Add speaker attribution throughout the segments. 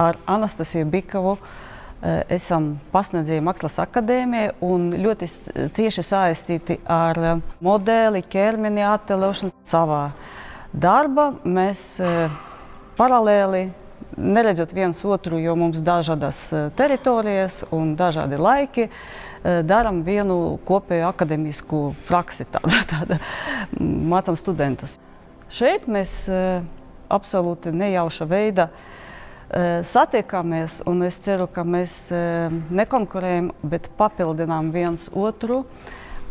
Speaker 1: ar Anastasiju Bikavu esam pasniedzēji Mākslas akadēmijā un ļoti cieši saistīti ar modeli, ķermeni attēlošanu. Savā darbā mēs paralēli, neredzot viens otru, jo mums dažādas teritorijas un dažādi laiki, darām vienu kopēju akadēmisku praksi, mācām studentus. Šeit mēs absolūti nejauša veidā satiekamies, un es ceru, ka mēs nekonkurējam, bet papildinām viens otru.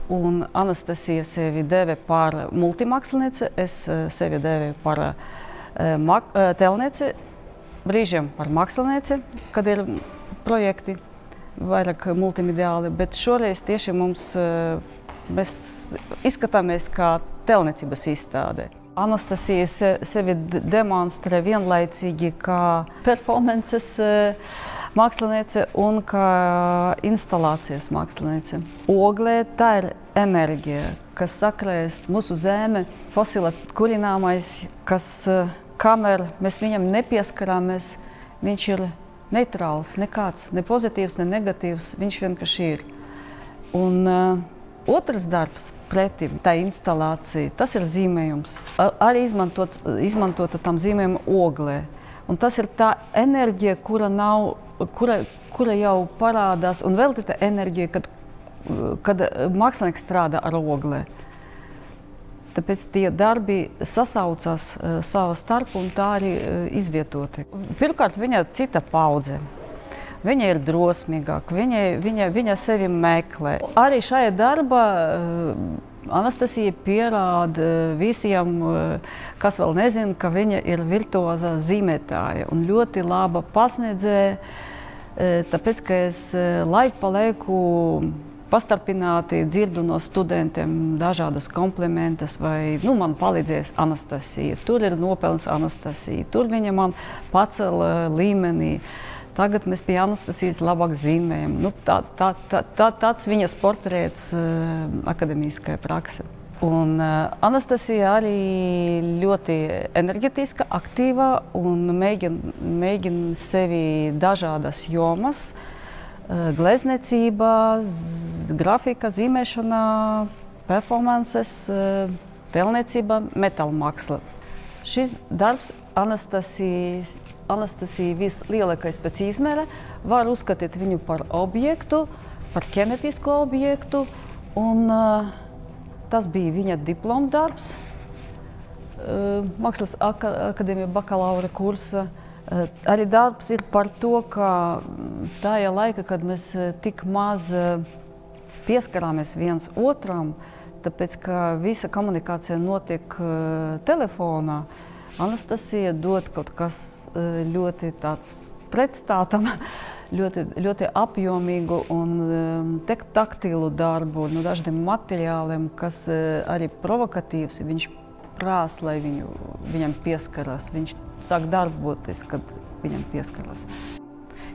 Speaker 1: Un Anastasija sevi dēvē par multimākslinieci, es sevi dēvēju par tēlnieci, brīžiem par mākslinieci, kad ir projekti vairāk multimediāli, bet šoreiz tieši mēs izskatāmies kā tēlniecības izstāde. Anastasija sevi demonstrē vienlaicīgi kā performances māksliniece un kā instalācijas māksliniece. Oglē tā ir enerģija, kas sakrējas mūsu zeme, fosila kurināmais, kas kamēr mēs viņam nepieskarāmies, viņš ir neitrāls, nekāds, ne pozitīvs, ne negatīvs, viņš vienkārši ir. Un otrs darbs pretim, tā instalācija, tas ir zīmējums. Arī izmantota tam zīmējuma oglē. Un tas ir tā enerģija, kura jau parādās, un vēl tā enerģija, kad mākslinieks strādā ar oglē. Tāpēc tie darbi sasaucās savā starpā un tā arī izvietoti. Pirmkārt, viņa ir cita paudze. Viņa ir drosmīgāka, viņa sevi meklē. Arī šajā darbā Anastasija pierāda visiem, kas vēl nezina, ka viņa ir virtuoza zīmētāja un ļoti laba pasniedzēja, tāpēc, ka es laiku pa laiku pastarpināti dzirdu no studentiem dažādus komplimentus vai, man palīdzēs Anastasija, tur ir nopelns Anastasija, tur viņa man pacēla līmenī. Tagad mēs pie Anastasijas labāk zīmējam. Tāds viņas portrēts akadēmiskajā praksē. Un Anastasija arī ļoti enerģetiska, aktīva un mēģina sevi dažādas jomas. Glezniecība, grafika, zīmēšana, performances, tēlniecība, metāla māksla. Šis darbs Anastasija vislielākais pēc izmēra, var uzskatīt viņu par objektu, par ķenetisku objektu, un tas bija viņa diploma darbs, Mākslas akadēmija bakalaura kursa. Arī darbs ir par to, ka tajā laikā, kad mēs tik maz pieskarāmies viens otram, tāpēc, ka visa komunikācija notiek telefonā, Anastasija dod kaut kas ļoti tāds pretstātam, ļoti apjomīgu un taktīlu darbu no dažādiem materiāliem, kas arī provokatīvs. Viņš prasa, lai viņam pieskarās. Viņš sāk darboties, kad viņam pieskarās.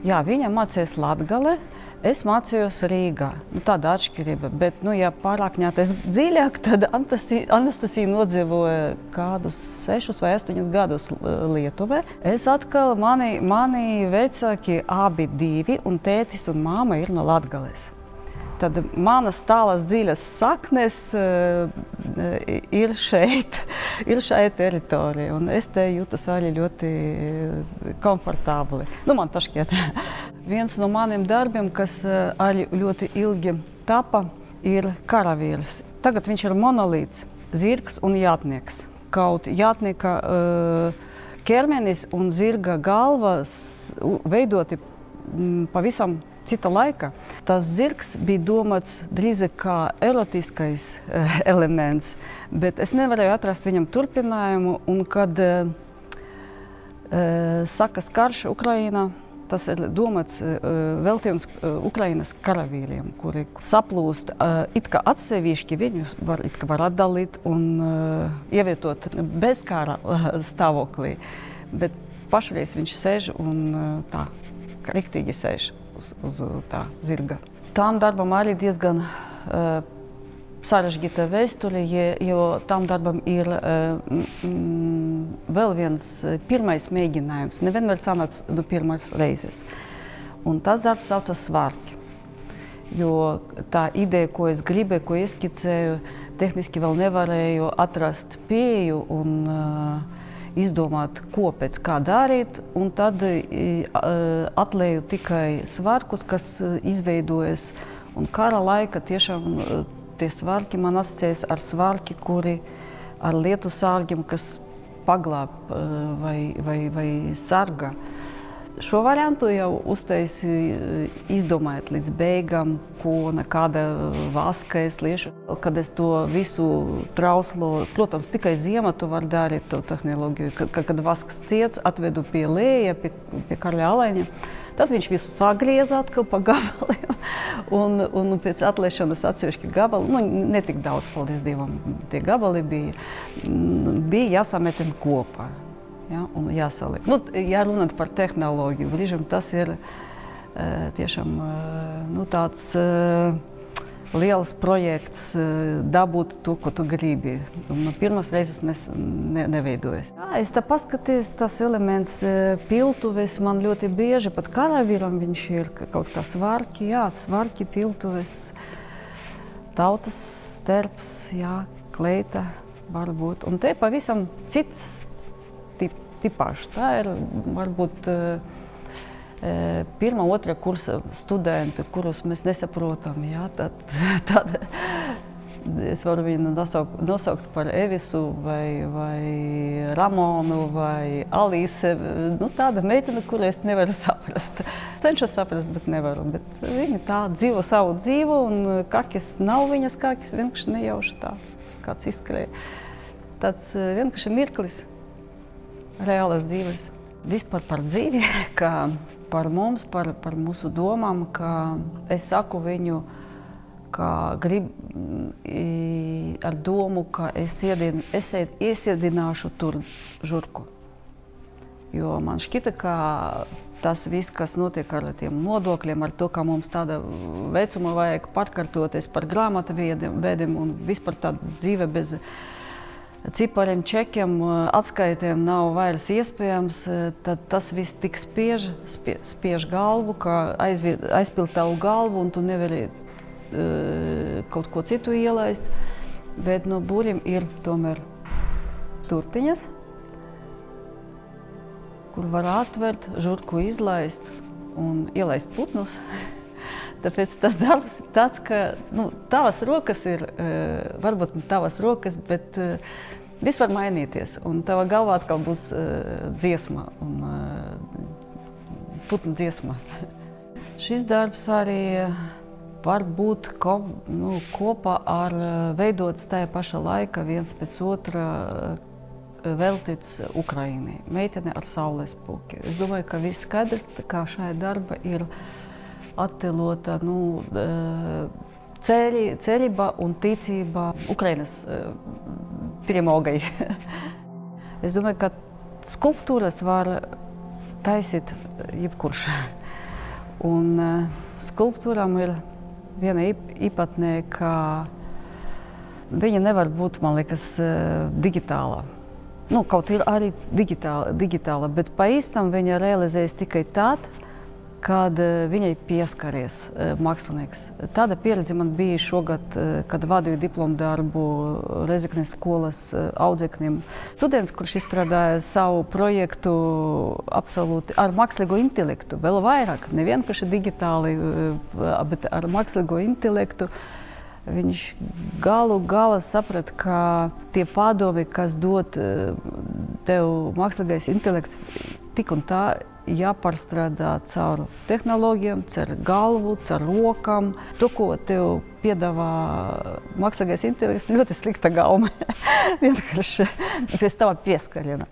Speaker 1: Jā, viņa mācījās Latgale, es mācījos Rīgā. Tāda atšķirība, bet, ja pārāk ņāties dziļāk, tad Anastasija nodzīvoja kādus 6 vai 8 gadus Lietuvē. Es atkal, mani vecāki abi divi, un tētis un māma ir no Latgales. Tad manas tālas dziļas saknes ir šeit, ir šajā teritorijā, un es te jūtos arī ļoti komfortabli. Man tā šķiet. Viens no maniem darbiem, kas arī ļoti ilgi tapa, ir karavīrs. Tagad viņš ir monolīts, zirgs un jātnieks. Kaut jātnieka ķermenis un zirga galvas veidoti pavisam cita laika. Tas zirgs bija domāts drīzāk kā erotiskais elements, bet es nevarēju atrast viņam turpinājumu, un kad sakas karš Ukrainā, tas ir domāts veltījums Ukrainas karavīriem, kuri saplūst it kā atsevišķi, viņus var atdalīt un ievietot bezkara stāvoklī, bet pašreiz viņš sēž un tā, riktīgi sēž uz tā zirga. Tām darbam arī diezgan sarežģīta vēsture, jo tām darbam ir vēl viens pirmais mēģinājums. Nevienmēr sanāca no pirmās reizes. Un tas darbs saucas Svārki. Jo tā ideja, ko es gribēju, ko ieskicēju, tehniski vēl nevarēju atrast pieeju un izdomāt, ko pēc kā darīt. Un tad atlēju tikai svarkus, kas izveidojas. Un kara laika tiešām tie svarki man asociējas ar svarki, kuri ar lietu sārgiem, kas paglāb vai sarga. Šo variantu jau uztaisīju, izdomājot līdz beigām, ko nekāda vaska es liešu. Kad es to visu trauslo, protams, tikai ziemā tu var darīt to tehnoloģiju. Kad vasks ciets, atvedu pie lēja, pie Karļa Aleņa, tad viņš visu sagrieza atkal pa gabaliem. Un pēc atliešanas atsevišķi gabali, ne tik daudz, paldies Dievam, tie gabali bija jāsametina kopā. Ja, un jāsaliek. Ja runāt par tehnoloģiju, brīžam tas ir tiešām tāds liels projekts dabūt to, ko tu gribi. Un pirmās reizes neveidojas. Es tā paskatījos, tas elements piltuves man ļoti bieži, pat karavīram viņš ir kaut kā svarki, svarki, piltuves, tautas sterps, kleita varbūt. Un te pavisam cits tipāžs. Tā ir varbūt pirmā, otrā kursa studenti, kurus mēs nesaprotam. Tad es varu viņu nosaukt par Evisu vai Ramonu vai Alīse. Tāda meitene, kuru es nevaru saprast. Cenšos saprast, bet nevaru. Bet viņa tā dzīvo savu dzīvu un kakis nav viņas kakis, vienkārši nejauši tā, kāds izskrēja. Tāds vienkārši mirklis. Reālas dzīves. Vispār par dzīvi, kā par mums, par mūsu domām, ka es saku viņu, ka ar domu, ka es iesēdināšu tur žurku. Jo man šķita, ka tas viss, kas notiek ar tiem nodokļiem, ar to, ka mums tāda vecuma vajag pārkārtoties par grāmatvediem un vispār tāda dzīve bez cipariem, čekiem, atskaitēm nav vairs iespējams, tad tas viss tik spiež galvu, ka aizpild tavu galvu un tu nevari kaut ko citu ielaist. Bet no būrim ir tomēr turtiņas, kur var atvērt, žurku izlaist un ielaist putnus. Tāpēc tas darbs ir tāds, ka tavas rokas ir, varbūt tavas rokas, bet viss var mainīties. Un tava galvā atkal būs dziesma un putnu dziesma. Šis darbs arī var būt kopā ar veidots tajā paša laika viens pēc otra veltīts Ukrainai. Meitene ar saules puki. Es domāju, ka viss skaidrs, kā šajā darba ir attēlota cerība un ticība Ukrainas pirmogai. Es domāju, ka skulptūras var taisīt jebkurš. Un skulptūram ir viena īpatnē, ka viņa nevar būt, man liekas, digitāla. Kaut ir arī digitāla, bet pa īstam viņa realizējas tikai tad, kad viņai pieskaries mākslinieks. Tāda pieredze man bija šogad, kad vadīju diplomu darbu Rezeknes skolas audzēkņiem. Students, kurš izstrādāja savu projektu absolūti ar mākslīgo intelektu, vēl vairāk, ne vienkārši digitāli, bet ar mākslīgo intelektu. Viņš galu galā saprat, ka tie padomi, kas dod tev mākslīgais intelekts, tik un tā jāpārstrādā caur tehnoloģijām, caur galvu, caur rokām. To, ko tev piedāvā mākslīgais intelekts, ļoti slikta gaume. Vienkārši pēc tava pieskariena.